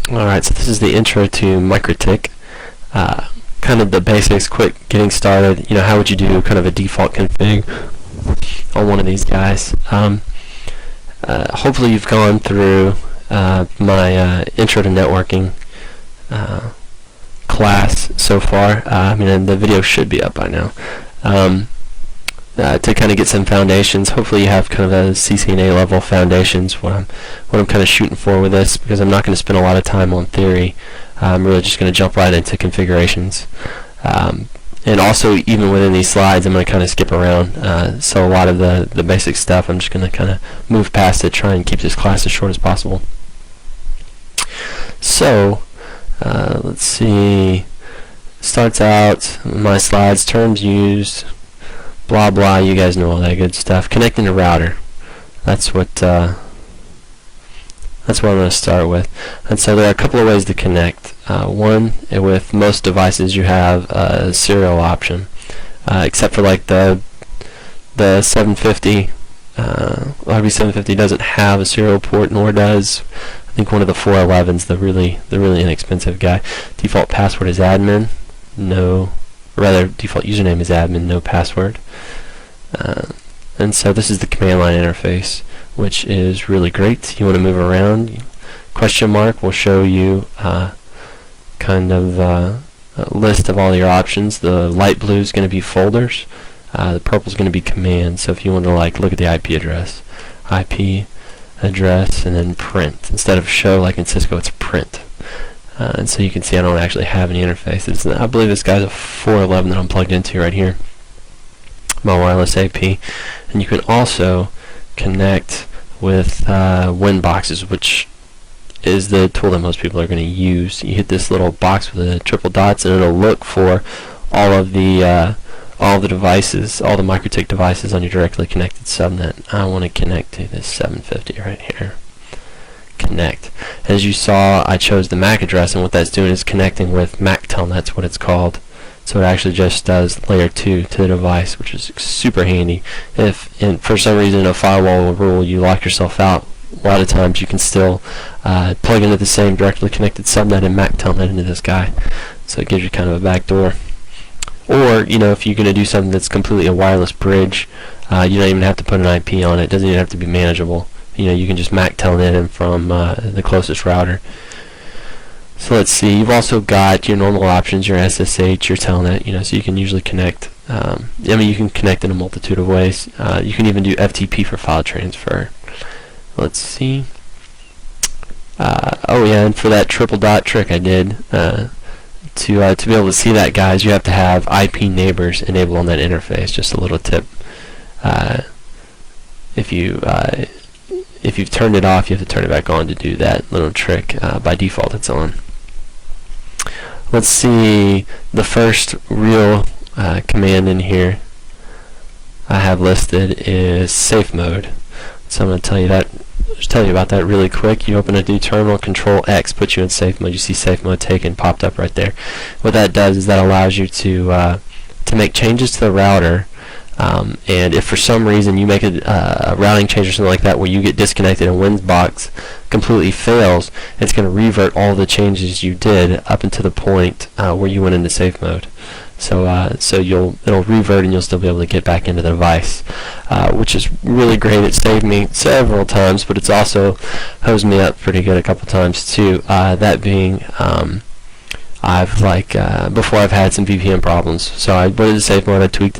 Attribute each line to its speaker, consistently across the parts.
Speaker 1: Alright, so this is the intro to mikrotik. Kind of the basics, quick getting started. How would you do kind of a default config on one of these guys? Hopefully you've gone through my intro to networking class so far. And the video should be up by now. To kind of get some foundations. Hopefully you have kind of a CCNA level foundations, what I'm kind of shooting for with this, because I'm not going to spend a lot of time on theory. I'm really just going to jump right into configurations. And also, even within these slides, I'm going to kind of skip around. So a lot of the basic stuff, I'm just going to kind of move past it, try and keep this class as short as possible. So, let's see. Starts out, my slides, terms used, blah blah, you guys know all that good stuff. Connecting the router, that's what I'm going to start with. And so there are a couple of ways to connect. One, with most devices you have a serial option, except for like the 750. RB750 doesn't have a serial port, nor does I think one of the 411s, the really inexpensive guy. Default password is admin, no. Rather, default username is admin, no password. And so this is the command line interface, which is really great. You want to move around. Question mark will show you kind of a list of all your options. The light blue is going to be folders. The purple is going to be commands. So if you want to look at the IP address, and then print. Instead of show like in Cisco, it's print. And so you can see I don't actually have any interfaces. I believe this guy's a 411 that I'm plugged into right here, my wireless AP. And you can also connect with Winboxes, which is the tool that most people are going to use. You hit this little box with the triple dots, and it'll look for all the devices, all the mikrotik devices on your directly connected subnet. I want to connect to this 750 right here. Connect. As you saw, I chose the MAC address, and what that's doing is connecting with MAC telnet, what it's called. So it actually just does layer 2 to the device, which is super handy. If for some reason a firewall rule you lock yourself out, a lot of times you can still plug into the same directly connected subnet and MAC telnet into this guy. So it gives you kind of a back door. Or, if you're going to do something that's completely a wireless bridge, you don't even have to put an IP on it. It doesn't even have to be manageable. You can just MAC telnet in from the closest router. So let's see. You've also got your normal options, your SSH, your telnet. So you can usually connect. You can connect in a multitude of ways. You can even do FTP for file transfer. Let's see. Oh yeah, and for that triple dot trick I did, to be able to see that, guys, you have to have IP neighbors enabled on that interface. Just a little tip. If you've turned it off, you have to turn it back on to do that little trick. By default, it's on. Let's see, the first real command in here I have listed is safe mode. So I'm going to tell you about that really quick. You open a new terminal, Control X puts you in safe mode. You see safe mode taken popped up right there. What that does is that allows you to make changes to the router. And if for some reason you make a routing change or something like that where you get disconnected and Winbox completely fails, it's going to revert all the changes you did up until the point where you went into safe mode. So it'll revert and you'll still be able to get back into the device, which is really great. It saved me several times, but it's also hosed me up pretty good a couple times too. That being, before I've had some VPN problems. So I went into safe mode, I tweaked,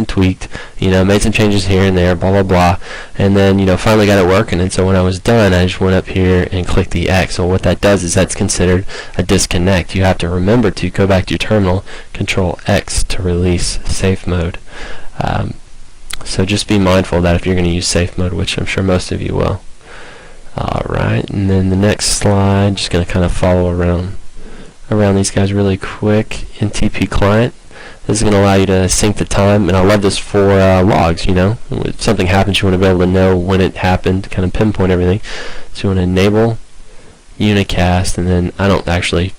Speaker 1: made some changes here and there, blah blah blah, and then finally got it working. And so when I was done, I just went up here and clicked the X. So what that does is that's considered a disconnect. You have to remember to go back to your terminal, Control X to release safe mode. So just be mindful of that if you're going to use safe mode, which I'm sure most of you will. Alright, and then the next slide, just going to kind of follow around these guys really quick. NTP client, this is going to allow you to sync the time, and I love this for logs. If something happens, you want to be able to know when it happened, kind of pinpoint everything. So you want to enable unicast, and then I don't actually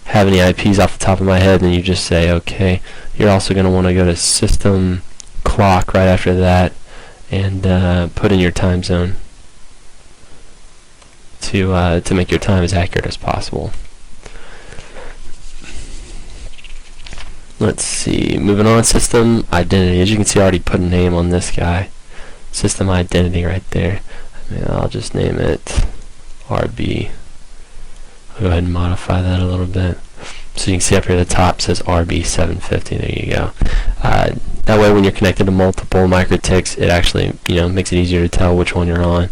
Speaker 1: have any IPs off the top of my head, and you just say okay. You're also going to want to go to system clock right after that and put in your time zone. to make your time as accurate as possible. Let's see, moving on, system identity. As you can see, I already put a name on this guy. System identity right there. I'll just name it RB. I'll go ahead and modify that a little bit. So you can see up here at the top says RB750. There you go. That way when you're connected to multiple mikrotiks, it actually makes it easier to tell which one you're on.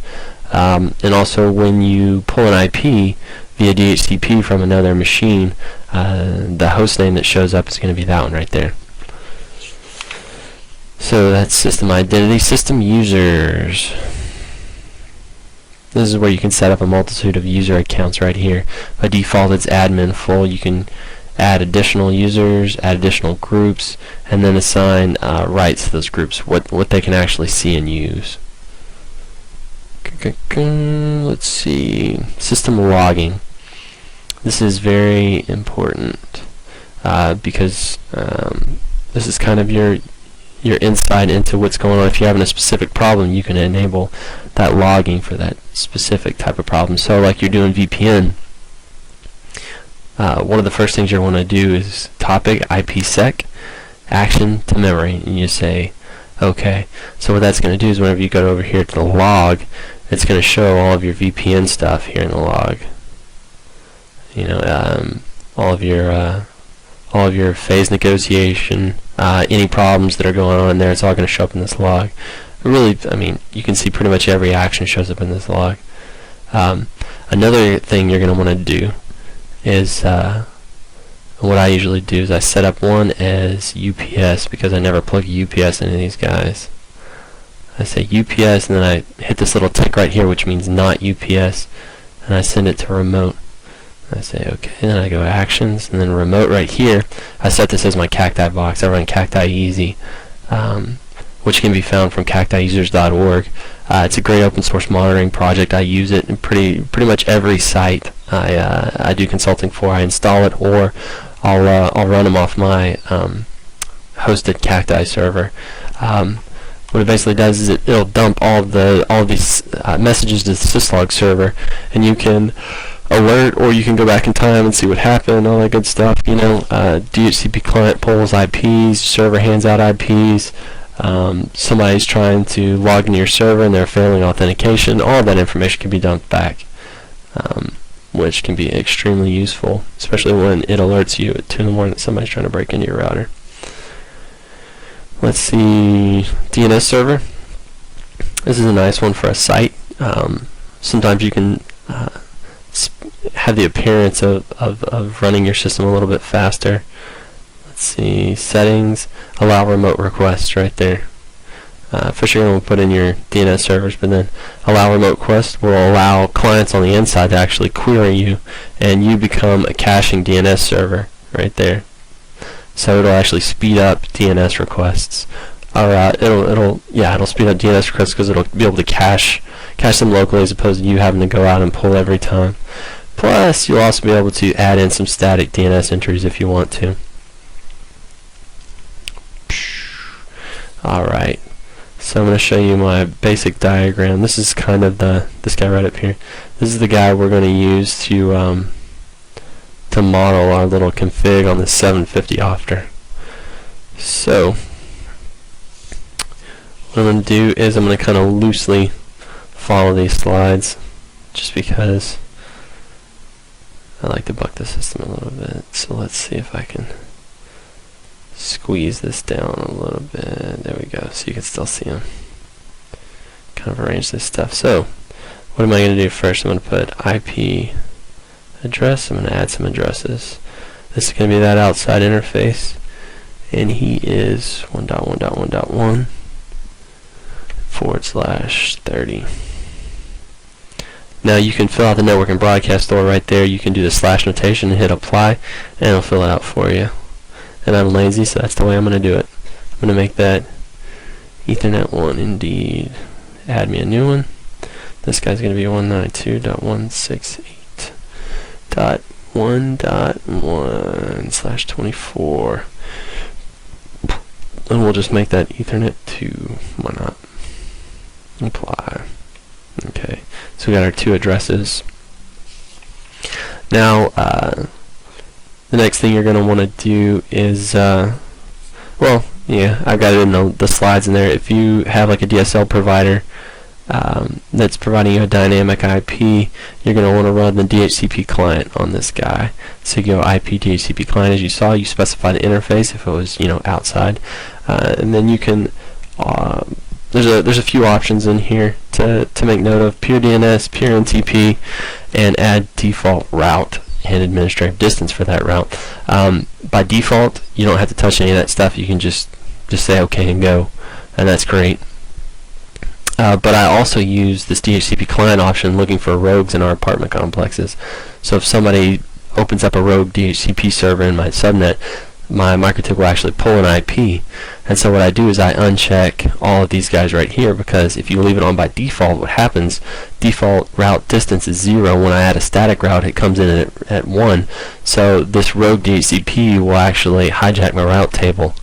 Speaker 1: And also when you pull an IP via DHCP from another machine, the host name that shows up is going to be that one right there. So that's system identity. System users. This is where you can set up a multitude of user accounts right here. By default it's admin full. You can add additional users, add additional groups, and then assign rights to those groups, what they can actually see and use. Let's see, system logging. This is very important because this is kind of your insight into what's going on. If you're having a specific problem, you can enable that logging for that specific type of problem. So like you're doing VPN, one of the first things you want to do is topic IPsec action to memory, and you say okay. So what that's going to do is whenever you go over here to the log, it's going to show all of your VPN stuff here in the log. All of your phase negotiation, any problems that are going on in there, it's all going to show up in this log. Really, you can see pretty much every action shows up in this log. Another thing you're going to want to do is, what I usually do is I set up one as UPS, because I never plug a UPS into these guys. I say UPS, and then I hit this little tick right here, which means not UPS, and I send it to remote. I say okay, and then I go actions, and then remote right here. I set this as my cacti box. I run cacti easy, which can be found from cactiusers.org. It's a great open source monitoring project. I use it in pretty much every site I do consulting for. I install it, or I'll run them off my hosted cacti server. What it basically does is it'll dump all these messages to the syslog server, and you can alert, or you can go back in time and see what happened, all that good stuff. DHCP client pulls IPs, server hands out IPs, somebody's trying to log into your server and they're failing authentication. All of that information can be dumped back, which can be extremely useful, especially when it alerts you at 2 in the morning that somebody's trying to break into your router. Let's see, DNS server. This is a nice one for a site. Sometimes you can have the appearance of running your system a little bit faster. Let's see, settings, allow remote requests right there. First you're going to put in your DNS servers, but then allow remote requests will allow clients on the inside to actually query you, and you become a caching DNS server right there. So it'll actually speed up DNS requests, or it'll speed up DNS requests because it'll be able to cache them locally as opposed to you having to go out and pull every time. Plus, you'll also be able to add in some static DNS entries if you want to. Alright, so I'm going to show you my basic diagram. This is kind of this guy right up here. This is the guy we're going to use to model our little config on the 750 Opter. So, what I'm going to do is I'm going to kind of loosely follow these slides, just because I like to buck the system a little bit. So let's see if I can squeeze this down a little bit. There we go, so you can still see them. Kind of arrange this stuff. So what am I going to do first? I'm going to put IP address. I'm going to add some addresses. This is going to be that outside interface, and he is 1.1.1.1 /30. Now you can fill out the network and broadcast store right there. You can do the slash notation and hit apply, and it'll fill it out for you. And I'm lazy, so that's the way I'm going to do it. I'm going to make that Ethernet 1 indeed. Add me a new one. This guy's going to be 192.168.1.1/24. And we'll just make that Ethernet 2. Why not? Apply. Okay, so we got our 2 addresses. Now, the next thing you're going to want to do is, well, yeah, I've got it in the slides in there. If you have like a DSL provider that's providing you a dynamic IP, you're going to want to run the DHCP client on this guy. So you go IP DHCP client, as you saw. You specify the interface if it was, you know, outside, and then you can. There's a few options in here to make note of: pure DNS, pure NTP, and add default route and administrative distance for that route. By default, you don't have to touch any of that stuff. You can just say OK and go, and that's great. But I also use this DHCP client option looking for rogues in our apartment complexes. So if somebody opens up a rogue DHCP server in my subnet, my mikrotik will actually pull an IP. And so what I do is I uncheck all of these guys right here, because if you leave it on by default, what happens, default route distance is 0. When I add a static route, it comes in at 1. So this rogue DHCP will actually hijack my route table,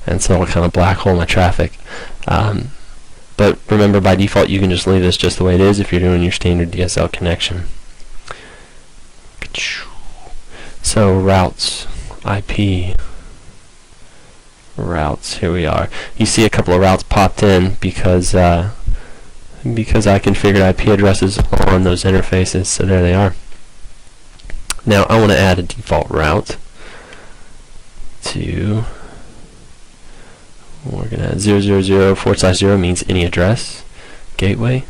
Speaker 1: and so it'll kind of black hole my traffic. But remember, by default, you can just leave this just the way it is if you're doing your standard DSL connection. So routes, IP, routes. Here we are. You see a couple of routes popped in because I configured IP addresses on those interfaces. So there they are. Now I want to add a default route to. We're going to add 000/0 means any address. Gateway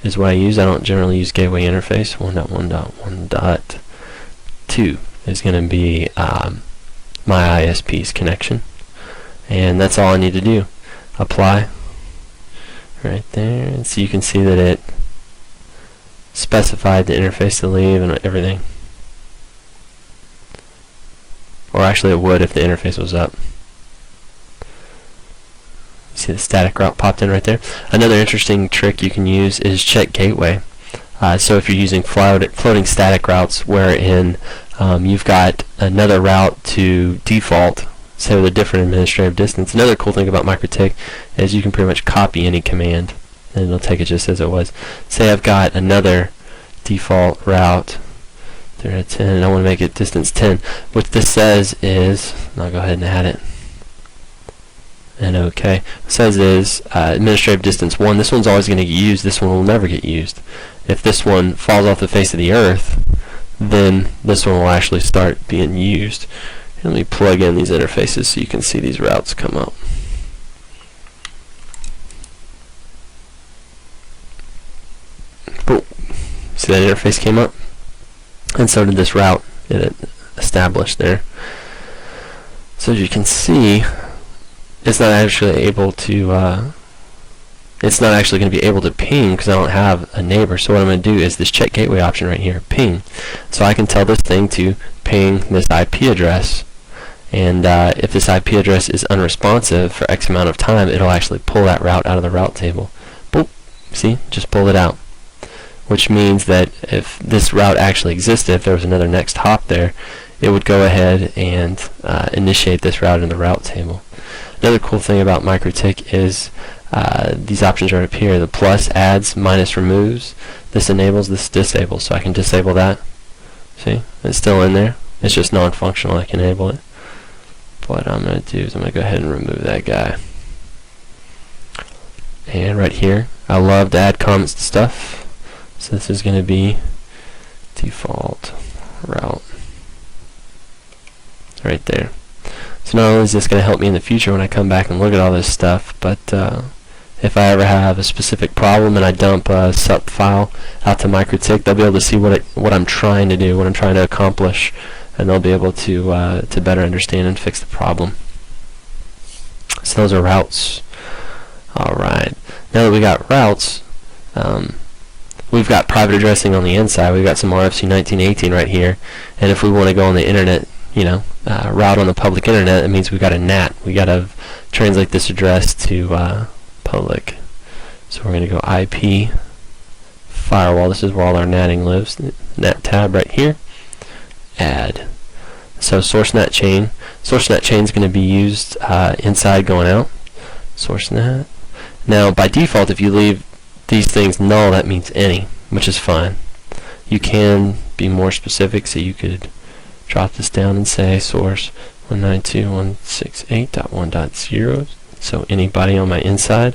Speaker 1: is what I use. I don't generally use gateway interface. 1.1.1.2 is going to be my ISP's connection. And that's all I need to do. Apply. Right there. And so you can see that it specified the interface to leave and everything. Or actually it would if the interface was up. See the static route popped in right there. Another interesting trick you can use is check gateway. So if you're using floating static routes wherein you've got another route to default, say with a different administrative distance. Another cool thing about mikrotik is you can pretty much copy any command and it'll take it just as it was. Say I've got another default route 310 and I want to make it distance 10. What this says is, and I'll go ahead and add it. And OK. What it says is administrative distance 1. This one's always going to get used. This one will never get used. If this one falls off the face of the earth, then this one will actually start being used. And let me plug in these interfaces so you can see these routes come up. Boom. See that interface came up? And so did this route it established there. So as you can see, it's not actually able to it's not actually going to be able to ping because I don't have a neighbor. So what I'm going to do is this check gateway option right here, ping. So I can tell this thing to ping this IP address, and if this IP address is unresponsive for X amount of time, it'll actually pull that route out of the route table. Boop. See, just pull it out. Which means that if this route actually existed, if there was another next hop there, it would go ahead and initiate this route in the route table. Another cool thing about mikrotik is these options right up here. The plus adds, minus removes. This enables, this disables. So I can disable that. See? It's still in there. It's just non-functional. I can enable it. What I'm going to do is I'm going to go ahead and remove that guy. And right here, I love to add comments to stuff. So this is going to be default route. Right there. So not only is this going to help me in the future when I come back and look at all this stuff, but if I ever have a specific problem and I dump a sup file out to mikrotik, they'll be able to see what I'm trying to do, what I'm trying to accomplish, and they'll be able to better understand and fix the problem. So those are routes. Alright, now that we got routes, we've got private addressing on the inside. We've got some RFC 1918 right here, and if we want to go on the internet, you know, route on the public internet, that means we got a NAT. We got to translate this address to public. So we're going to go IP firewall. This is where all our natting lives. NAT tab right here. Add. So source NAT chain. Source NAT chain is going to be used inside going out. Source NAT. Now by default, if you leave these things null, that means any, which is fine. You can be more specific, so you could drop this down and say source 192.168.1.0. So anybody on my inside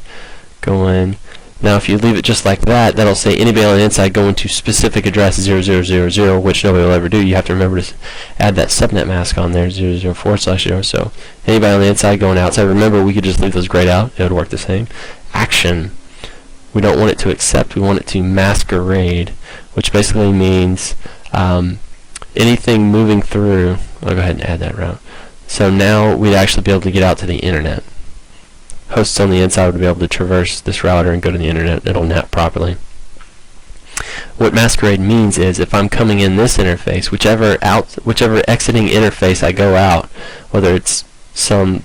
Speaker 1: go in. Now if you leave it just like that, that'll say anybody on the inside going to specific address 0000, which nobody will ever do. You have to remember to add that subnet mask on there, 004/0. So anybody on the inside going outside, remember we could just leave those grayed out. It would work the same. Action. We don't want it to accept. We want it to masquerade, which basically means anything moving through. I'll go ahead and add that route. So now we'd actually be able to get out to the internet. Hosts on the inside would be able to traverse this router and go to the internet. It'll net properly. What masquerade means is if I'm coming in this interface, whichever exiting interface I go out, whether it's some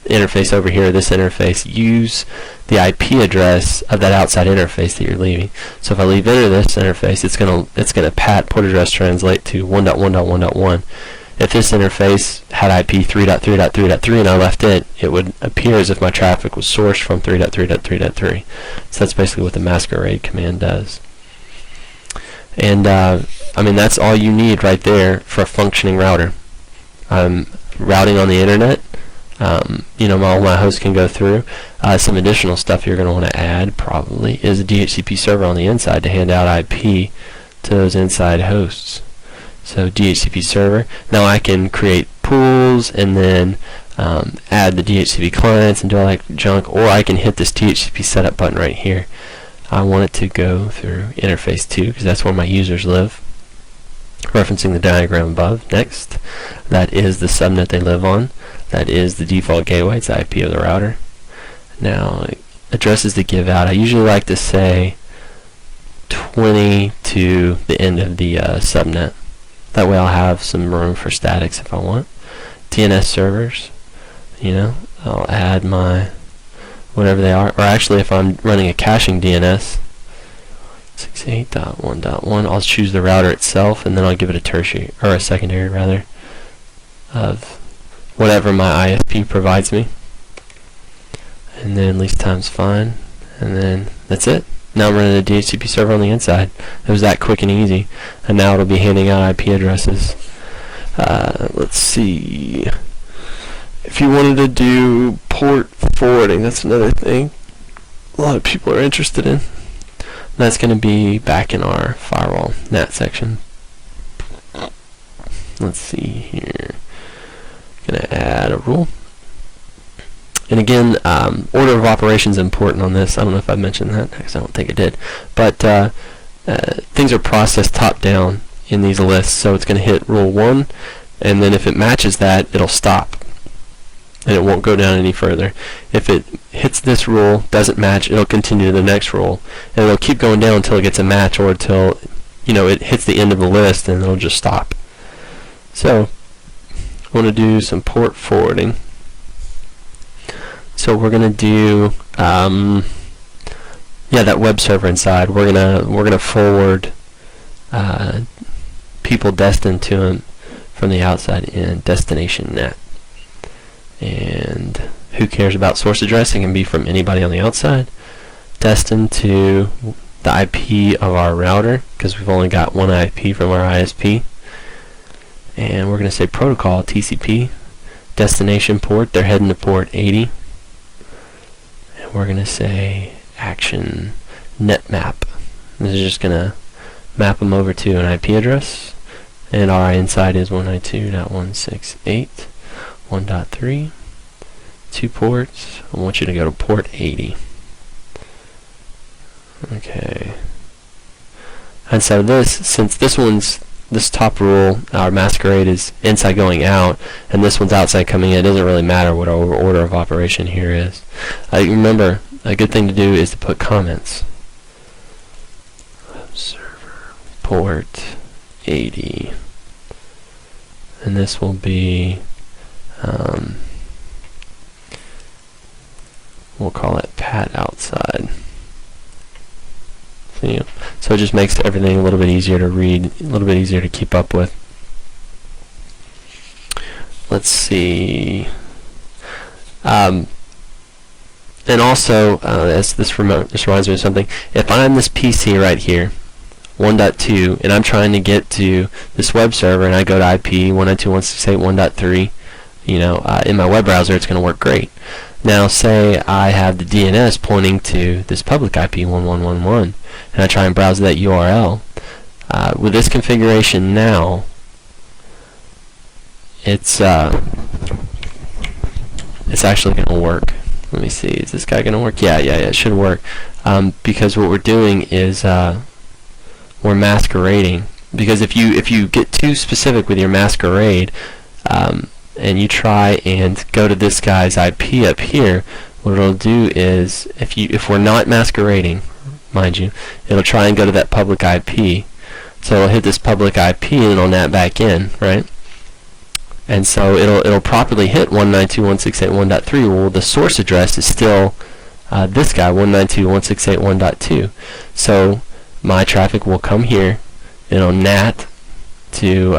Speaker 1: interface over here, this interface, use the IP address of that outside interface that you're leaving. So if I leave enter this interface, it's gonna pat port address translate to 1.1.1.1. If this interface had IP 3.3.3.3 and I left it, it would appear as if my traffic was sourced from 3.3.3.3. So that's basically what the masquerade command does. And I mean, that's all you need right there for a functioning router. Routing on the internet, you know, all my hosts can go through. Some additional stuff you're going to want to add probably is a DHCP server on the inside to hand out IP to those inside hosts. So DHCP server. Now I can create pools and then add the DHCP clients and do all that junk, or I can hit this DHCP setup button right here. I want it to go through interface 2 because that's where my users live. Referencing the diagram above. Next, that is the subnet they live on. That is the default gateway. It's the IP of the router. Now, addresses to give out. I usually like to say 20 to the end of the subnet. That way I'll have some room for statics if I want. DNS servers, you know, I'll add my whatever they are. Or actually, if I'm running a caching DNS, 68.1.1, I'll choose the router itself, and then I'll give it a tertiary, or a secondary rather, of whatever my ISP provides me. And then least times fine, and then that's it. Now I'm running a DHCP server on the inside. It was that quick and easy. And now it'll be handing out IP addresses. Let's see. If you wanted to do port forwarding, that's another thing a lot of people are interested in. That's going to be back in our firewall NAT section. Let's see here. Going to add a rule. And again, order of operations is important on this. I don't know if I mentioned that, because I don't think I did. But things are processed top down in these lists. So it's going to hit rule 1, and then if it matches that, it'll stop. And it won't go down any further. If it hits this rule, doesn't match, it'll continue to the next rule. And it'll keep going down until it gets a match, or until, you know, it hits the end of the list, and it'll just stop. So I want to do some port forwarding. So we're gonna do that web server inside. We're gonna forward people destined to them from the outside in destination net. And who cares about source address? It can be from anybody on the outside. Destined to the IP of our router, because we've only got one IP from our ISP. And we're gonna say protocol TCP destination port. They're heading to port 80. We're going to say action net map. This is just going to map them over to an IP address, and our inside is 192.168.1.3. 2 ports. I want you to go to port 80. Okay. And so since this top rule, our masquerade is inside going out, and this one's outside coming in, it doesn't really matter what our order of operation here is. Remember, a good thing to do is to put comments. Web server port 80, and this will be, we'll call it pat outside. So it just makes everything a little bit easier to read, a little bit easier to keep up with. Let's see. And also, this reminds me of something. If I'm this PC right here, 1.2, and I'm trying to get to this web server, and I go to IP 192.168.1.3, you know, in my web browser, it's going to work great. Now, say I have the DNS pointing to this public IP 1111, and I try and browse that URL. With this configuration now, it's actually going to work. Let me see. Is this guy going to work? Yeah, it should work. Because what we're doing is we're masquerading. Because if you get too specific with your masquerade, and you try and go to this guy's IP up here, what it'll do is, if we're not masquerading, mind you, it'll try and go to that public IP. So it'll hit this public IP and it'll NAT back in, right? And so it'll properly hit 192.168.1.3. Well, the source address is still this guy, 192.168.1.2. So my traffic will come here. It'll NAT to,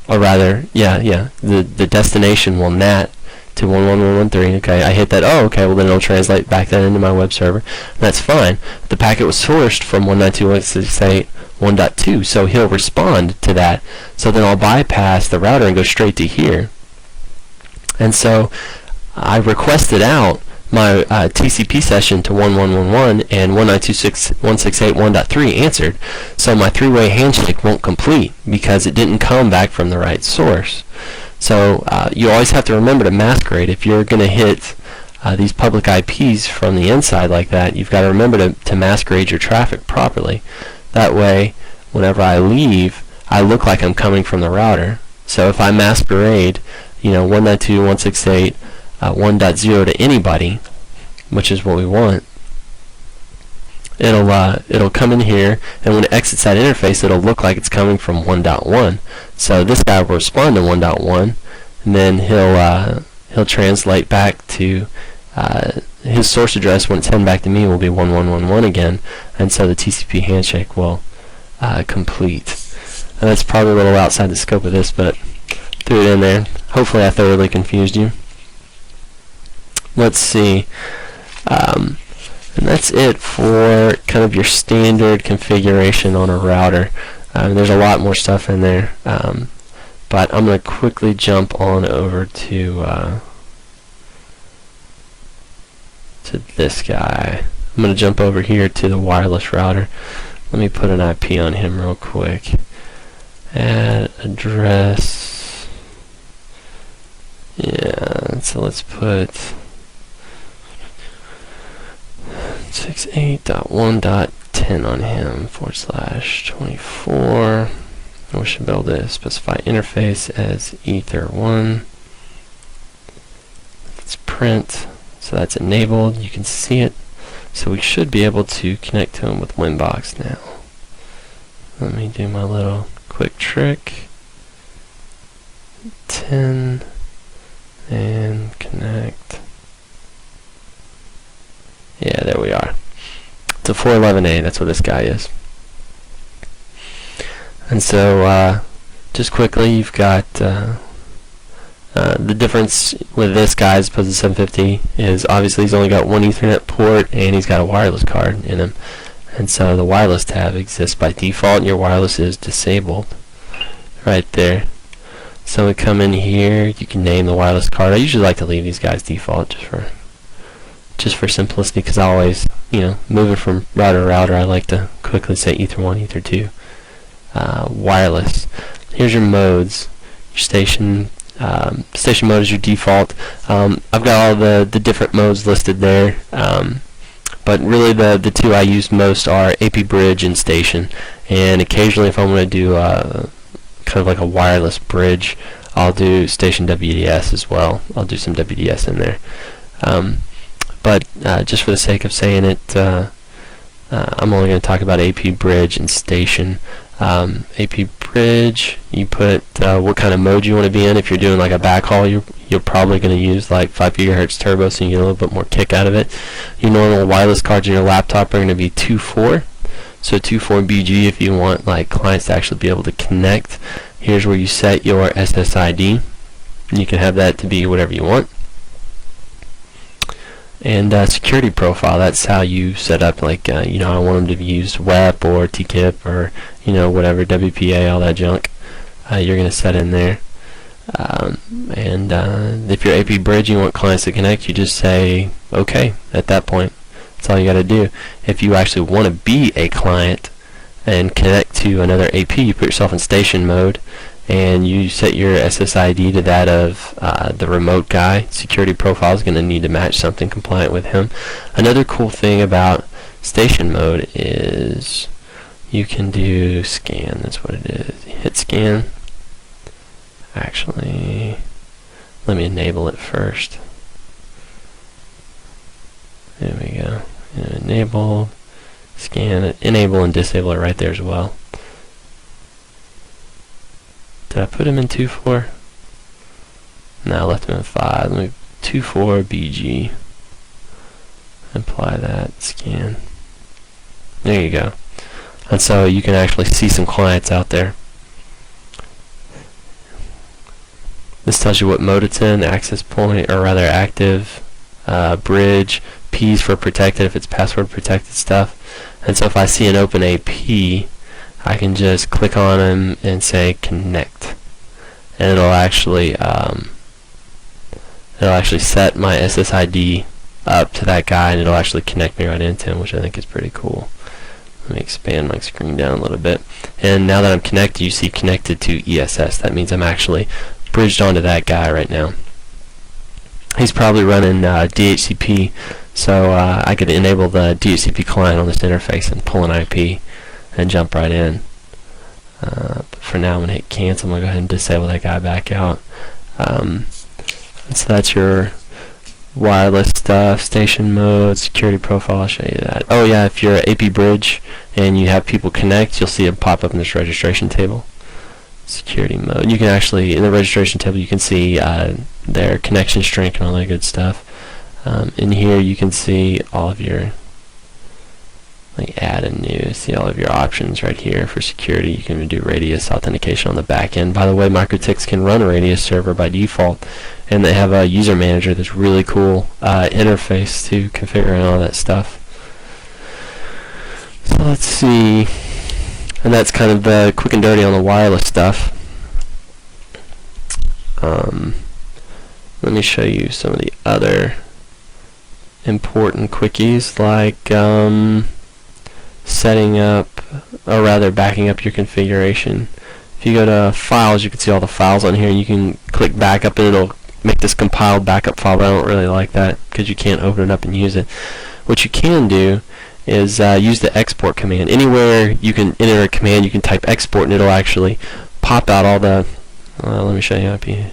Speaker 1: or rather, the destination will NAT to 11113. Okay, I hit that. Oh, okay. Well, then it'll translate back that into my web server. That's fine. The packet was sourced from 192.168.1.2, so he'll respond to that. So then I'll bypass the router and go straight to here. And so I requested out my TCP session to 1111, and 192.168.1.3 answered. So my three-way handshake won't complete because it didn't come back from the right source. So you always have to remember to masquerade. If you're going to hit these public IPs from the inside like that, you've got to remember to masquerade your traffic properly. That way, whenever I leave, I look like I'm coming from the router. So if I masquerade, you know, 192.168.1.0 to anybody, which is what we want, it'll come in here, and when it exits that interface, it'll look like it's coming from 1.1. So this guy will respond to 1.1, and then he'll translate back to his source address. When it's heading back to me, will be 1111 again, and so the TCP handshake will complete. And that's probably a little outside the scope of this, but threw it in there. Hopefully I thoroughly confused you. Let's see. And that's it for kind of your standard configuration on a router. There's a lot more stuff in there, but I'm going to quickly jump on over to this guy. I'm going to jump over here to the wireless router. Let me put an IP on him real quick. Add address. Yeah, so let's put 68.1.10 on him, /24. We should be able to specify interface as ether1. Let's print. So that's enabled. You can see it. So we should be able to connect to him with Winbox now. Let me do my little quick trick. 10 and connect. Yeah, there we are. It's a 411A, that's what this guy is. And so, just quickly, you've got the difference with this guy as opposed to 750 is obviously he's only got one Ethernet port and he's got a wireless card in him. And so the wireless tab exists by default and your wireless is disabled right there. So we come in here, you can name the wireless card. I usually like to leave these guys default just for simplicity, because I always, you know, moving from router to router, I like to quickly say ether1, ether2. Wireless. Here's your modes. Your station mode is your default. I've got all the different modes listed there, but really the two I use most are AP bridge and station. And occasionally, if I want to do kind of like a wireless bridge, I'll do station WDS as well. I'll do some WDS in there. But just for the sake of saying it, I'm only going to talk about AP bridge and station. AP bridge, you put what kind of mode you want to be in. If you're doing like a backhaul, you're probably going to use like 5 GHz turbo, so you get a little bit more kick out of it. Your normal wireless cards in your laptop are going to be 2.4, so 2.4 BG if you want like clients to actually be able to connect. Here's where you set your SSID. You can have that to be whatever you want. And security profile, that's how you set up, like, you know, I want them to use WEP or TKIP or, you know, whatever, WPA, all that junk. You're going to set in there. And if you're AP Bridge, you want clients to connect, you just say OK at that point. That's all you got to do. If you actually want to be a client and connect to another AP, you put yourself in station mode, and you set your SSID to that of the remote guy. Security profile is going to need to match something compliant with him. Another cool thing about station mode is you can do scan. That's what it is. Hit scan. Actually, let me enable it first. There we go. Enable, scan it, enable and disable it right there as well. Did I put him in 2.4? No, I left him in 5. Let me 2.4 BG. Apply that, scan. There you go. And so you can actually see some clients out there. This tells you what mode it's in, access point, or rather active, bridge, P's for protected if it's password protected stuff. And so if I see an open AP, I can just click on him and say connect, and it'll actually set my SSID up to that guy, and it'll actually connect me right into him, which I think is pretty cool. Let me expand my screen down a little bit, and now that I'm connected, you see connected to ESS. That means I'm actually bridged onto that guy right now. He's probably running DHCP, so I could enable the DHCP client on this interface and pull an IP and jump right in. But for now, I'm going to hit cancel. I'm going to go ahead and disable that guy back out. So that's your wireless stuff, station mode, security profile. I'll show you that. Oh yeah, if you're AP Bridge and you have people connect, you'll see it pop up in this registration table. Security mode. You can actually, in the registration table, you can see their connection strength and all that good stuff. In here, you can see all of your, like, add and new. See all of your options right here for security. You can do radius authentication on the back end. By the way, mikrotik can run a radius server by default, and they have a user manager that's really cool interface to configure and all that stuff. So let's see. And that's kind of quick and dirty on the wireless stuff. Let me show you some of the other important quickies, like setting up, or rather backing up your configuration. If you go to files, you can see all the files on here. You can click backup and it'll make this compiled backup file, but I don't really like that because you can't open it up and use it. What you can do is use the export command. Anywhere you can enter a command, you can type export and it'll actually pop out all the, let me show you up here.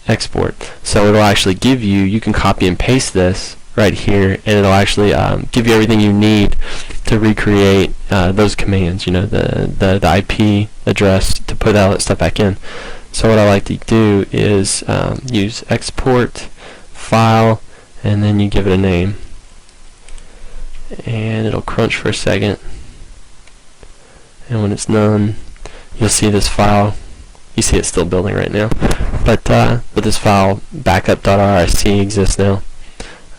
Speaker 1: Export. So it'll actually give you, you can copy and paste this right here, and it'll actually give you everything you need to recreate those commands, you know, the IP address to put all that stuff back in. So what I like to do is use export file, and then you give it a name. And it'll crunch for a second, and when it's done, you'll see this file. You see it's still building right now, but this file backup.rsc exists now,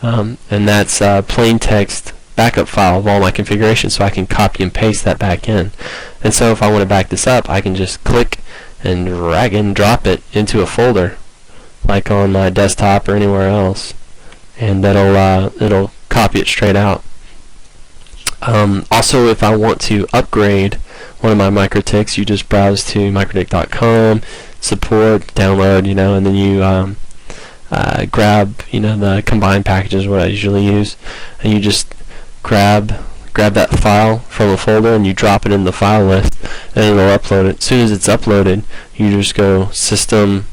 Speaker 1: and that's plain text backup file of all my configurations, so I can copy and paste that back in. And so if I want to back this up, I can just click and drag and drop it into a folder, like on my desktop or anywhere else, and it'll copy it straight out. Also, if I want to upgrade one of my mikrotiks, you just browse to mikrotik.com, support, download, you know, and then you grab, you know, the combined packages, what I usually use, and you just grab that file from a folder and you drop it in the file list, and it'll upload it. As soon as it's uploaded, you just go system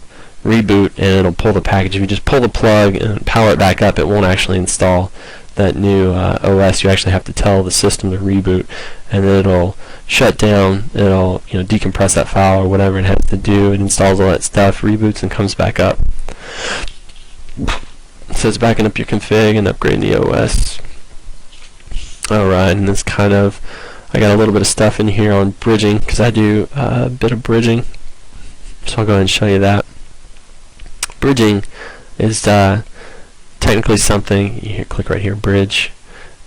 Speaker 1: reboot and it'll pull the package. If you just pull the plug and power it back up, it won't actually install that new OS. You actually have to tell the system to reboot, and then it'll shut down. It'll, you know, decompress that file or whatever it has to do. It installs all that stuff, reboots, and comes back up. So it's backing up your config and upgrading the OS. Alright, and this kind of, I got a little bit of stuff in here on bridging, because I do a bit of bridging, so I'll go ahead and show you that. Bridging is technically something, here, click right here, bridge,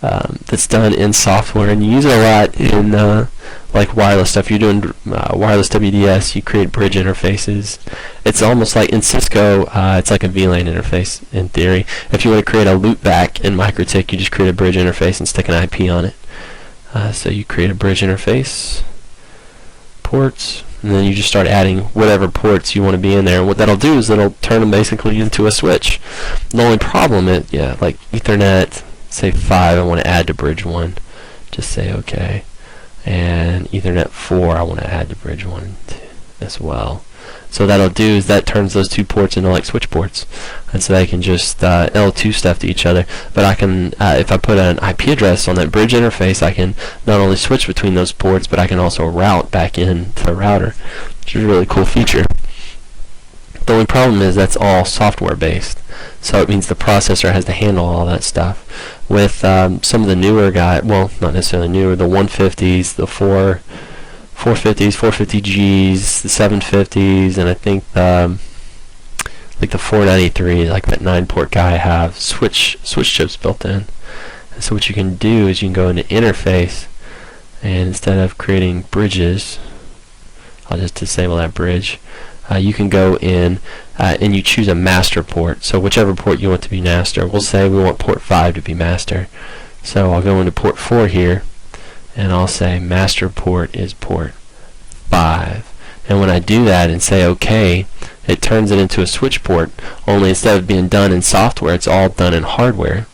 Speaker 1: that's done in software, and you use it a lot in like wireless stuff. You're doing wireless WDS, you create bridge interfaces. It's almost like in Cisco, it's like a VLAN interface in theory. If you want to create a loopback in mikrotik, you just create a bridge interface and stick an IP on it. So you create a bridge interface, ports, and then you just start adding whatever ports you want to be in there. And what that'll do is it'll turn them basically into a switch. The only problem is, like Ethernet, say 5, I want to add to bridge 1. Just say OK. And Ethernet 4, I want to add to bridge 1 as well. So that'll do is that turns those 2 ports into like switch ports, and so they can just L2 stuff to each other. But I can, if I put an IP address on that bridge interface, I can not only switch between those ports, but I can also route back into the router, which is a really cool feature. The only problem is that's all software based, so it means the processor has to handle all that stuff. With some of the newer well, not necessarily newer, the 150s, the 450s, 450Gs, the 750s, and I think like the 493, like that 9-port guy, have switch chips built in. And so what you can do is you can go into interface, and instead of creating bridges, I'll just disable that bridge. You can go in and you choose a master port. So whichever port you want to be master. We'll say we want port 5 to be master. So I'll go into port 4 here, and I'll say master port is port 5. And when I do that and say OK, it turns it into a switch port, only instead of being done in software, it's all done in hardware.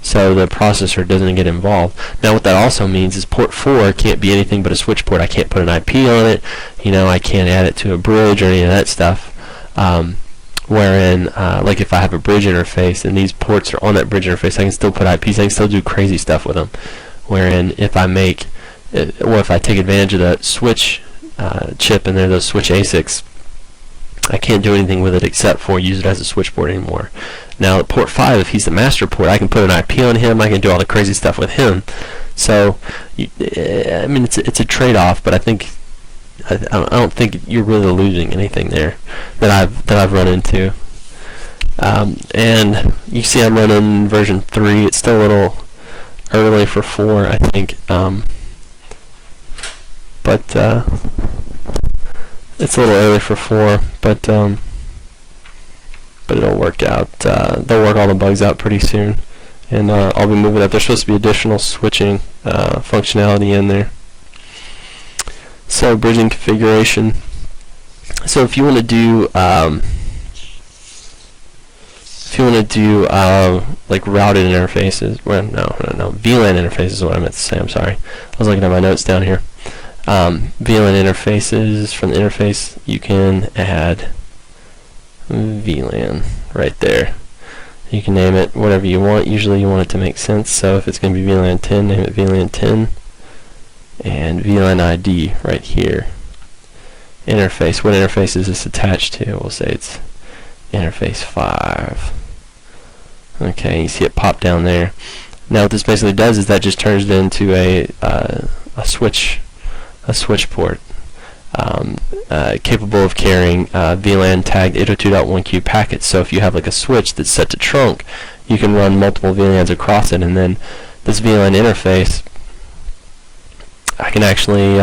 Speaker 1: So the processor doesn't get involved. Now what that also means is port 4 can't be anything but a switch port. I can't put an IP on it, I can't add it to a bridge or any of that stuff. Wherein, like if I have a bridge interface and these ports are on that bridge interface, I can still put IPs, I can still do crazy stuff with them. Wherein if I make, or if I take advantage of the switch chip and they're those switch ASICs, I can't do anything with it except for use it as a switch port anymore. Now at port 5, if he's the master port, I can put an IP on him, I can do all the crazy stuff with him. So, I mean, it's a trade-off, but I don't think you're really losing anything there that I've run into. And you see I'm running version 3. It's still a little early for 4, I think. But it's a little early for 4, but it'll work out. They'll work all the bugs out pretty soon, and I'll be moving up. There's supposed to be additional switching functionality in there. So bridging configuration. So if you want to do like routed interfaces, well, no, VLAN interfaces is what I meant to say. I'm sorry. I was looking at my notes down here. VLAN interfaces, from the interface you can add VLAN right there. You can name it whatever you want. Usually you want it to make sense, so if it's going to be VLAN 10, name it VLAN 10, and VLAN ID right here. Interface, what interface is this attached to? We'll say it's interface 5. Okay, you see it pop down there. Now what this basically does is that just turns it into a switch port, capable of carrying VLAN tagged 802.1q packets. So if you have like a switch that's set to trunk, you can run multiple VLANs across it, and then this VLAN interface, I can actually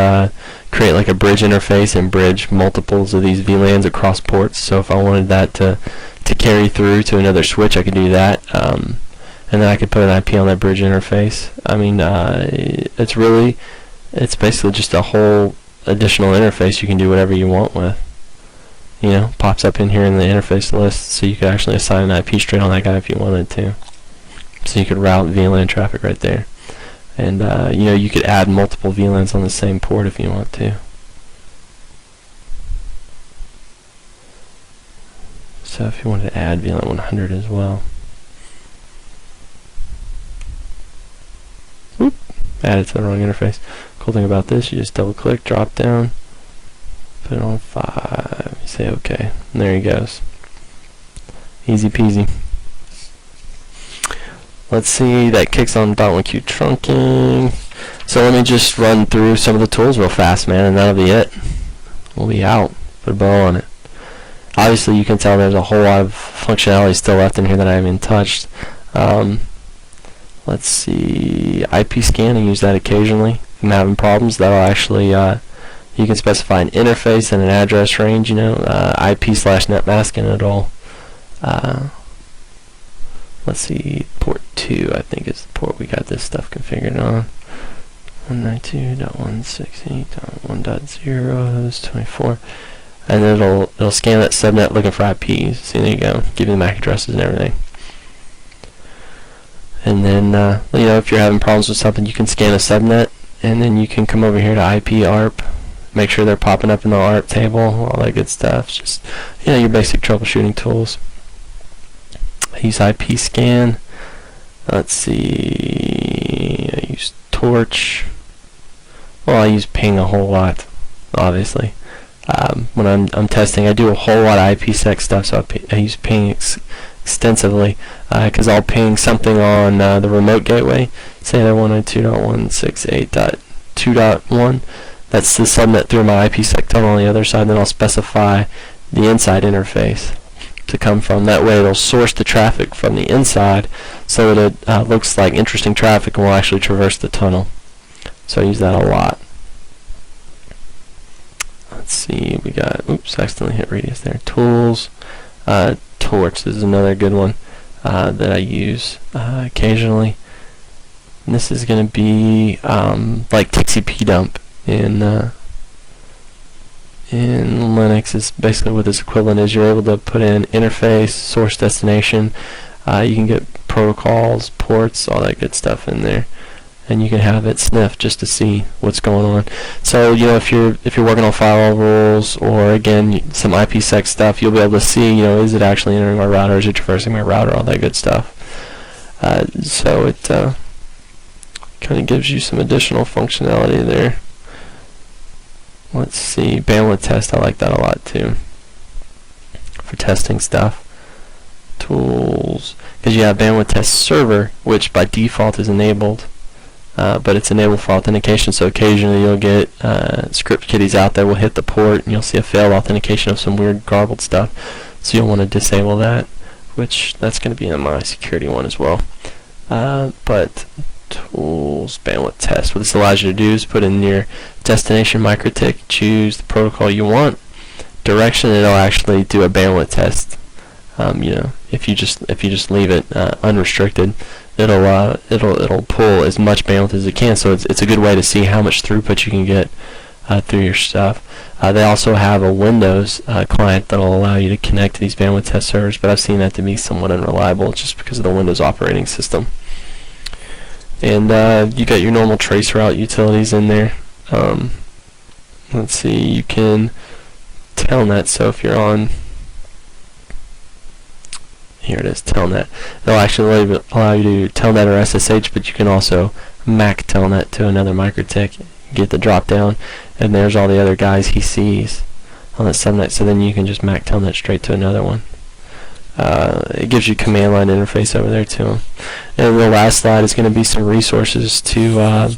Speaker 1: create like a bridge interface and bridge multiples of these VLANs across ports. So if I wanted that to carry through to another switch, I could do that, and then I could put an IP on that bridge interface. I mean, it's basically just a whole additional interface you can do whatever you want with. Pops up in here in the interface list, so you could actually assign an IP straight on that guy if you wanted to. So you could route VLAN traffic right there. And you could add multiple VLANs on the same port if you want to. So if you wanted to add VLAN 100 as well. Whoop, add it to the wrong interface. Cool thing about this, you just double click, drop down, put it on 5, you say OK, and there he goes. Easy peasy. Let's see, that kicks on .1q trunking. So let me just run through some of the tools real fast, man, and that'll be it. We'll be out. Put a bow on it. Obviously, you can tell there's a whole lot of functionality still left in here that I haven't touched. Let's see, IP scan, I use that occasionally. If I'm having problems, that'll actually, you can specify an interface and an address range, you know, IP/net mask, and it'll, let's see, port 2, I think is the port we got this stuff configured on. 192.168.1.0 is 24. And it'll scan that subnet looking for IPs. See, there you go, give you the MAC addresses and everything. And then, you know, if you're having problems with something, you can scan a subnet, and then you can come over here to IP ARP, make sure they're popping up in the ARP table, all that good stuff. It's just, you know, your basic troubleshooting tools. I use IP scan. Let's see, I use torch. Well, I use ping a whole lot, obviously. When I'm testing, I do a whole lot of IPsec stuff, so I use ping extensively, because I'll ping something on the remote gateway. Say they're 192.168.2.1. That's the subnet through my IPsec tunnel on the other side. Then I'll specify the inside interface to come from. That way, it'll source the traffic from the inside, so that it looks like interesting traffic and will actually traverse the tunnel. So I use that a lot. Let's see, we got, oops, accidentally hit radius there. Tools, torch, this is another good one that I use occasionally. And this is going to be like TCP dump in Linux. Is basically what this equivalent is. You're able to put in interface, source, destination. You can get protocols, ports, all that good stuff in there. And you can have it sniff just to see what's going on. So, you know, if you're working on firewall rules, or again some IPsec stuff, you'll be able to see, you know, is it actually entering my router, is it traversing my router, all that good stuff. So it kind of gives you some additional functionality there. Let's see, bandwidth test, I like that a lot too for testing stuff. Tools, because you have bandwidth test server, which by default is enabled. But it's enabled for authentication, so occasionally you'll get script kiddies out there will hit the port and you'll see a failed authentication of some weird garbled stuff. So you'll want to disable that, which that's going to be in my security one as well. But tools, bandwidth test. What this allows you to do is put in your destination mikrotik, choose the protocol you want, direction, and it'll actually do a bandwidth test. You know, if you just leave it unrestricted, it'll pull as much bandwidth as it can. So it's a good way to see how much throughput you can get through your stuff. They also have a Windows client that'll allow you to connect to these bandwidth test servers, but I've seen that to be somewhat unreliable just because of the Windows operating system. And you got your normal traceroute utilities in there. Let's see, you can telnet. So if you're on, here it is, telnet. It'll actually allow you to telnet or SSH, but you can also MAC telnet to another mikrotik. Get the drop down, and there's all the other guys he sees on that subnet. So then you can just MAC telnet straight to another one. It gives you command line interface over there too. And the last slide is going to be some resources to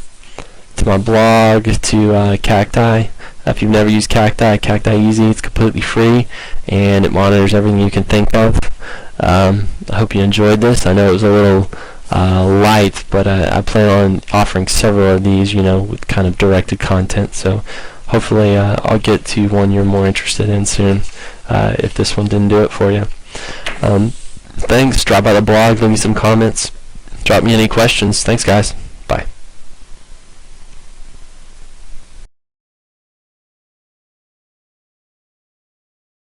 Speaker 1: my blog, to Cacti. If you've never used Cacti, Cacti Easy, it's completely free, and it monitors everything you can think of. I hope you enjoyed this. I know it was a little light, but I plan on offering several of these, you know, with kind of directed content. So hopefully I'll get to one you're more interested in soon, if this one didn't do it for you. Thanks. Drop by the blog, leave me some comments, drop me any questions. Thanks, guys.